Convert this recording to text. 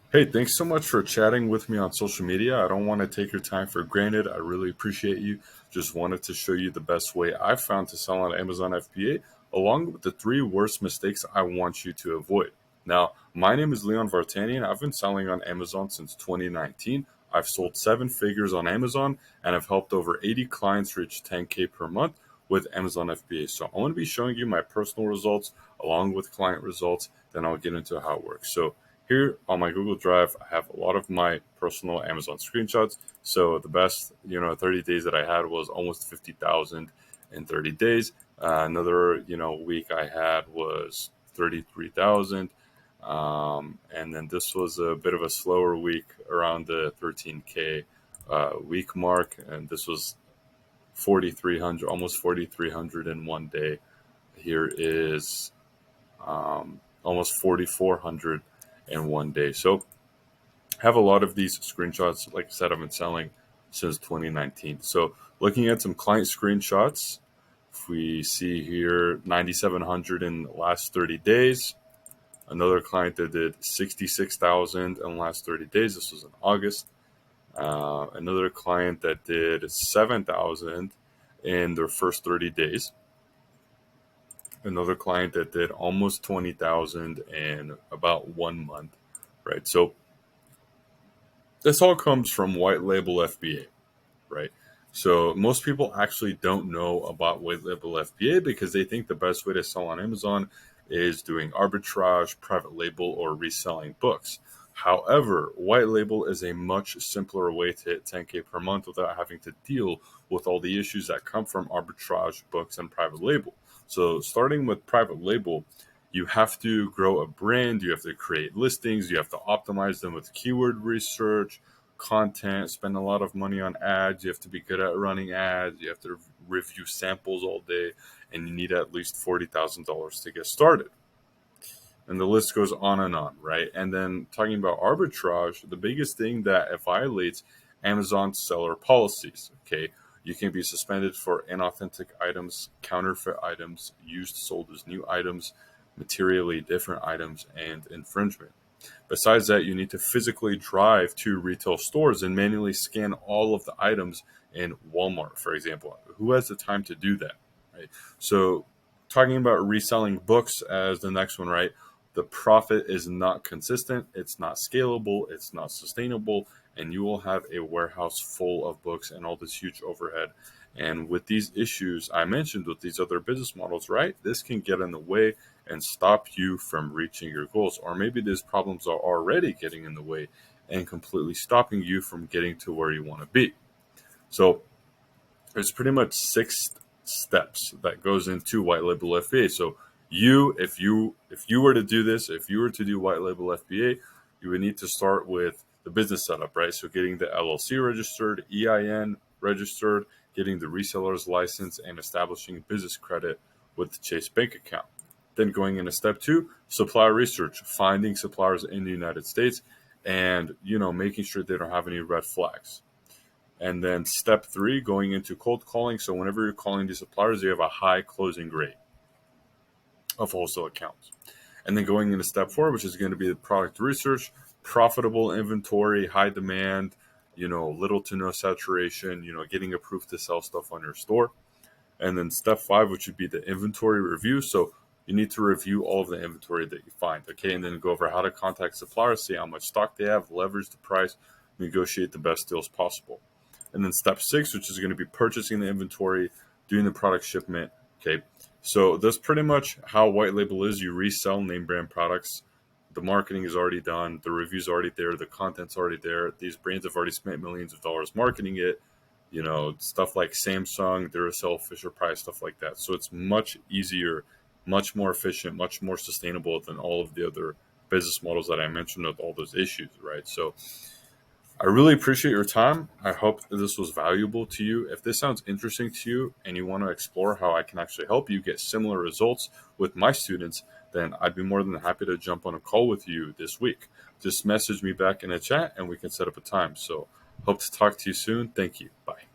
Hey, thanks so much for chatting with me on social media. I don't want to take your time for granted. I really appreciate you. Just wanted to show you the best way I've found to sell on Amazon FBA, along with the three worst mistakes I want you to avoid. Now, my name is Leon Vartanian. I've been selling on Amazon since 2019. I've sold seven figures on Amazon and I've helped over 80 clients reach 10K per month with Amazon FBA. So I want to be showing you my personal results along with client results. Then I'll get into how it works. So here on my Google Drive, I have a lot of my personal Amazon screenshots. So the best, 30 days that I had was almost 50,000 in 30 days. Another, week I had was 33,000. And then this was a bit of a slower week around the 13K week mark. And this was 4,300, almost 4,300 in one day. Here is almost 4,400 in one day. So I have a lot of these screenshots. Like I said, I've been selling since 2019. So looking at some client screenshots, if we see here 9,700 in the last 30 days. Another client that did 66,000 in the last 30 days. This was in August. Another client that did 7,000 in their first 30 days. Another client that did almost 20,000 in about 1 month, right? So this all comes from White Label FBA, right? So most people actually don't know about White Label FBA because they think the best way to sell on Amazon is doing arbitrage, private label, or reselling books. However, White Label is a much simpler way to hit 10K per month without having to deal with all the issues that come from arbitrage, books, and private label. So starting with private label, you have to grow a brand, you have to create listings, you have to optimize them with keyword research, content, spend a lot of money on ads, you have to be good at running ads, you have to review samples all day, and you need at least $40,000 to get started. And the list goes on, right? And then talking about arbitrage, the biggest thing that it violates Amazon seller policies. Okay, you can be suspended for inauthentic items, counterfeit items, used, sold as new items, materially different items, and infringement. Besides that, you need to physically drive to retail stores and manually scan all of the items in Walmart, for example. Who has the time to do that, right? So, talking about reselling books as the next one, right? The profit is not consistent, it's not scalable, it's not sustainable, and you will have a warehouse full of books and all this huge overhead. And with these issues I mentioned with these other business models, right, this can get in the way and stop you from reaching your goals. Or maybe these problems are already getting in the way and completely stopping you from getting to where you want to be. So there's pretty much six steps that goes into White Label FBA. So if you were to do this, if you were to do White Label FBA, you would need to start with the business setup, right? So getting the LLC registered, EIN registered, getting the reseller's license, and establishing business credit with the Chase bank account. Then going into step two, supplier research, finding suppliers in the United States and making sure they don't have any red flags. And then step three, going into cold calling. So whenever you're calling these suppliers, you have a high closing rate of wholesale accounts. And then going into step four, which is going to be the product research, profitable inventory, high demand, little to no saturation, getting approved to sell stuff on your store. And then step five, which would be the inventory review. So you need to review all of the inventory that you find, okay? And then go over how to contact suppliers, see how much stock they have, leverage the price, negotiate the best deals possible. And then step six, which is going to be purchasing the inventory, doing the product shipment, okay? So that's pretty much how White Label is. You resell name brand products. The marketing is already done. The review's already there. The content's already there. These brands have already spent millions of dollars marketing it. Stuff like Samsung, Duracell, Fisher Price, stuff like that. So it's much easier, much more efficient, much more sustainable than all of the other business models that I mentioned with all those issues, right? So I really appreciate your time. I hope this was valuable to you. If this sounds interesting to you and you want to explore how I can actually help you get similar results with my students, then I'd be more than happy to jump on a call with you this week. Just message me back in a chat and we can set up a time. So hope to talk to you soon. Thank you. Bye.